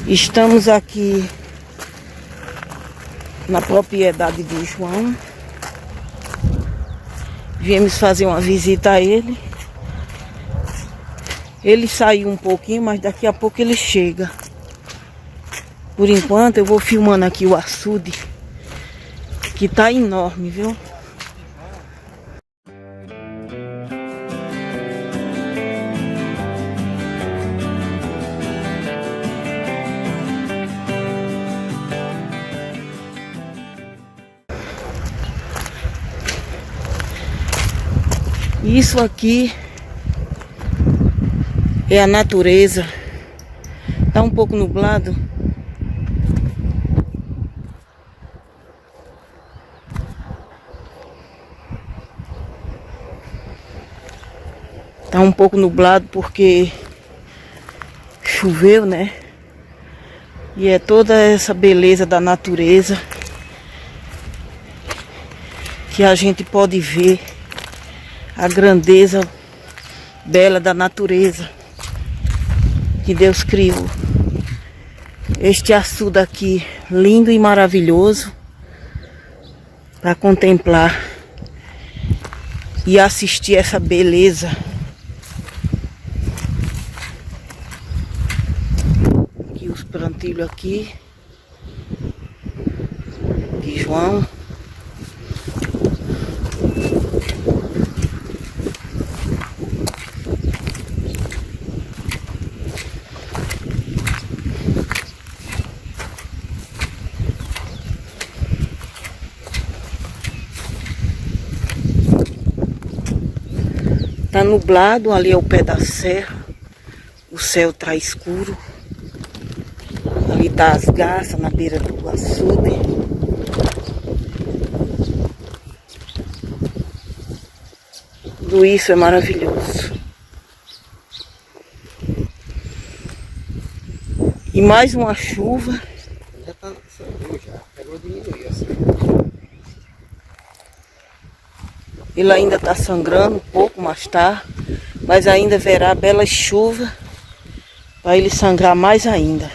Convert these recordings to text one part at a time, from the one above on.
Estamos aqui na propriedade do João. Viemos fazer uma visita a ele. Ele saiu um pouquinho, mas daqui a pouco ele chega. Por enquanto eu vou filmando aqui o açude, que tá enorme, viu? Isso aqui é a natureza. Tá um pouco nublado. Tá um pouco nublado porque choveu, né? E é toda essa beleza da natureza que a gente pode ver. A grandeza bela da natureza que Deus criou. Este açude aqui, lindo e maravilhoso, para contemplar e assistir essa beleza. Aqui os plantilhos aqui de João. Tá nublado, ali é o pé da serra. O céu tá escuro. Ali tá as garças na beira do açude. Tudo isso é maravilhoso. E mais uma chuva. Já tá sangrando já. Pegou diminuir assim. Ele ainda está sangrando um pouco, mas ainda verá bela chuva para ele sangrar mais ainda.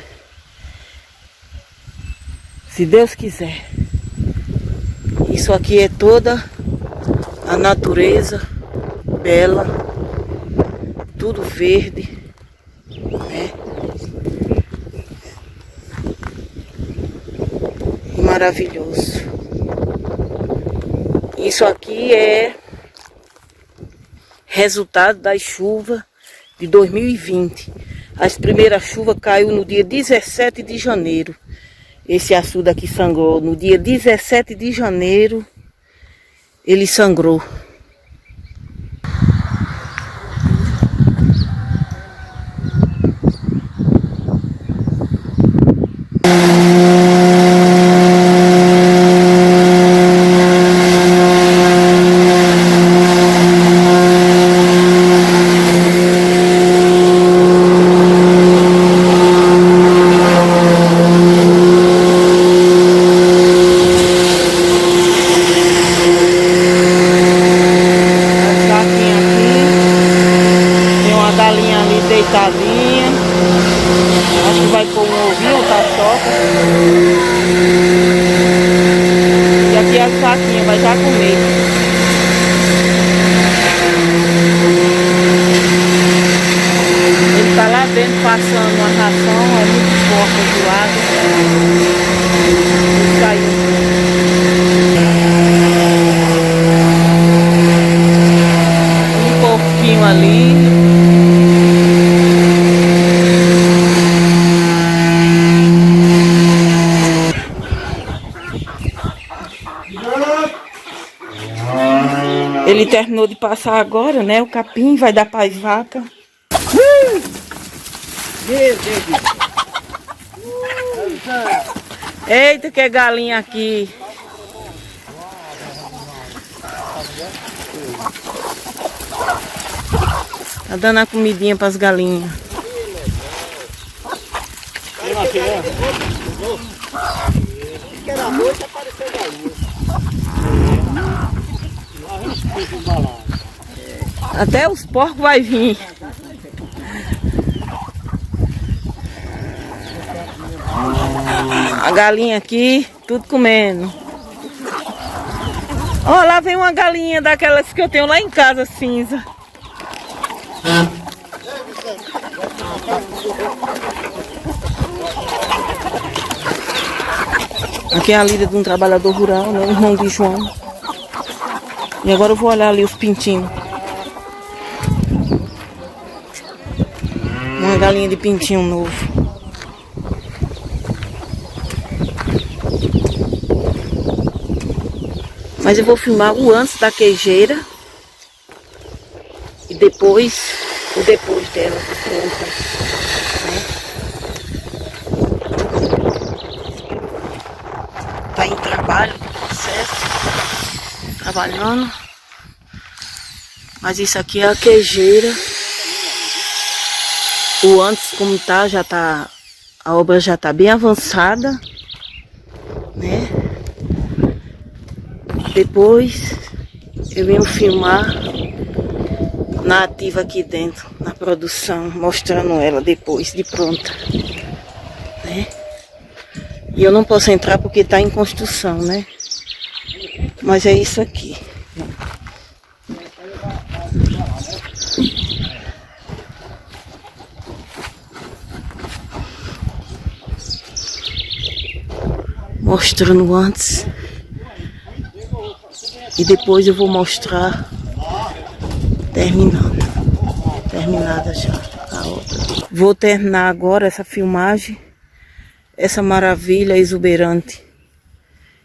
Se Deus quiser. Isso aqui é toda a natureza bela, tudo verde, né? E maravilhoso. Isso aqui é resultado das chuvas de 2020. As primeiras chuvas caiu no dia 17 de janeiro. Esse açude aqui sangrou. No dia 17 de janeiro, ele sangrou. Deitadinha, acho que vai pôr um ovinho ou caçoca. E aqui a saquinha vai já comer. Ele tá lá dentro passando uma ração, é muito forte do lado. Ele saiu. Um pouquinho ali. Ele terminou de passar agora, né? O capim vai dar para as vacas. Eita, que galinha aqui. Tá dando a comidinha para as galinhas. Era noite, apareceu galinha. Até os porcos vai vir. A galinha aqui, tudo comendo. Ó, lá vem uma galinha daquelas que eu tenho lá em casa, cinza. Aqui é a lida de um trabalhador rural, né? Irmão de João. E agora eu vou olhar ali os pintinhos. Uma galinha de pintinho novo. Mas eu vou filmar o antes da queijeira. E depois, o depois dela, pronta. Tá em trabalho, processo. Trabalhando. Mas isso aqui é a queijeira. O antes como tá, já tá, a obra já tá bem avançada, né? Depois eu venho filmar na ativa aqui dentro, na produção, mostrando ela depois de pronta, né? E eu não posso entrar porque tá em construção, né? Mas é isso aqui. Mostrando antes. E depois eu vou mostrar terminando. Terminada já a obra. Vou terminar agora essa filmagem. Essa maravilha exuberante.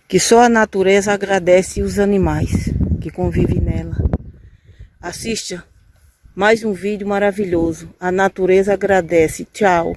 Que só a natureza agradece os animais que convivem nela. Assista mais um vídeo maravilhoso. A natureza agradece. Tchau.